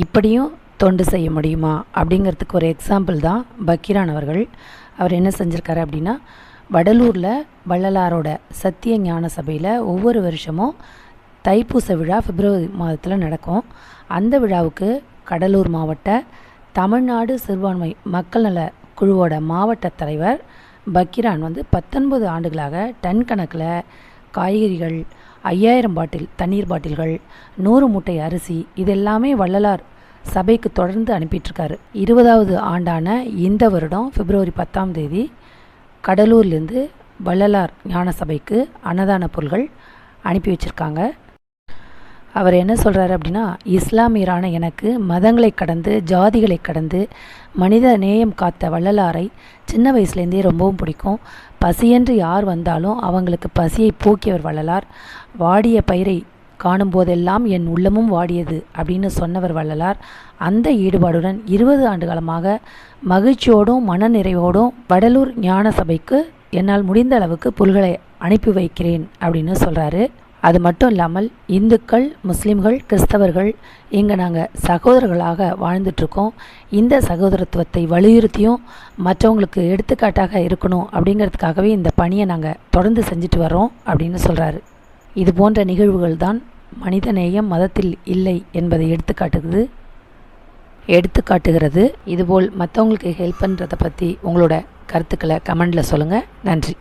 இப்படியும் தொண்டு செய்ய முடியுமா அப்படிங்கிறதுக்கு ஒரு எக்ஸாம்பிள் தான் பக்கீரான் அவர்கள். அவர் என்ன செஞ்சுருக்காரு அப்படின்னா, வடலூரில் வள்ளலாரோட சத்திய ஞான சபையில் ஒவ்வொரு வருஷமும் தைப்பூச விழா பிப்ரவரி மாதத்தில் நடக்கும். அந்த விழாவுக்கு கடலூர் மாவட்ட தமிழ்நாடு சிறுபான்மை மக்கள் நல குழுவோட மாவட்ட தலைவர் பக்கீரான் 19 ஆண்டுகளாக டன் கணக்கில் காய்கறிகள், 5000 பாட்டில் தண்ணீர் பாட்டில்கள், 100 மூட்டை அரிசி இதெல்லாமே வள்ளலார் சபைக்கு தொடர்ந்து அனுப்பிட்டுருக்காரு. 20வது ஆண்டான இந்த வருடம் பிப்ரவரி 10ஆம் தேதி கடலூர்லேருந்து வள்ளலார் ஞான சபைக்கு அன்னதான பொருள்கள் அனுப்பி வச்சுருக்காங்க. அவர் என்ன சொல்கிறாரு அப்படின்னா, இஸ்லாமியரான எனக்கு மதங்களை கடந்து ஜாதிகளை கடந்து மனித நேயம் காத்த வள்ளலாரை சின்ன வயசுலேருந்தே ரொம்பவும் பிடிக்கும். பசியென்று யார் வந்தாலும் அவங்களுக்கு பசியை போக்கியவர் வள்ளலார். வாடிய பயிரை காணும் போதெல்லாம் என் உள்ளமும் வாடியது அப்படின்னு சொன்னவர் வள்ளலார். அந்த ஈடுபாடுடன் 20 ஆண்டு காலமாக மகிழ்ச்சியோடும் மனநிறைவோடும் வடலூர் ஞான சபைக்கு என்னால் முடிந்த அளவுக்கு பொருள்களை அனுப்பி வைக்கிறேன் அப்படின்னு சொல்கிறாரு. அது மட்டும் இல்லாமல் இந்துக்கள், முஸ்லீம்கள், கிறிஸ்தவர்கள் இங்கே நாங்கள் சகோதரர்களாக வாழ்ந்துட்டுருக்கோம். இந்த சகோதரத்துவத்தை வலியுறுத்தியும் மற்றவங்களுக்கு எடுத்துக்காட்டாக இருக்கணும் அப்படிங்கிறதுக்காகவே இந்த பணியை நாங்கள் தொடர்ந்து செஞ்சுட்டு வரோம் அப்படின்னு சொல்கிறாரு. இது போன்ற நிகழ்வுகள் தான் மனித நேயம் மதத்தில் இல்லை என்பதை எடுத்துக்காட்டுகிறது. இதுபோல் மற்றவங்களுக்கு ஹெல்ப் பண்ணுறதை பற்றி உங்களோட கருத்துக்களை கமெண்டில் சொல்லுங்கள். நன்றி.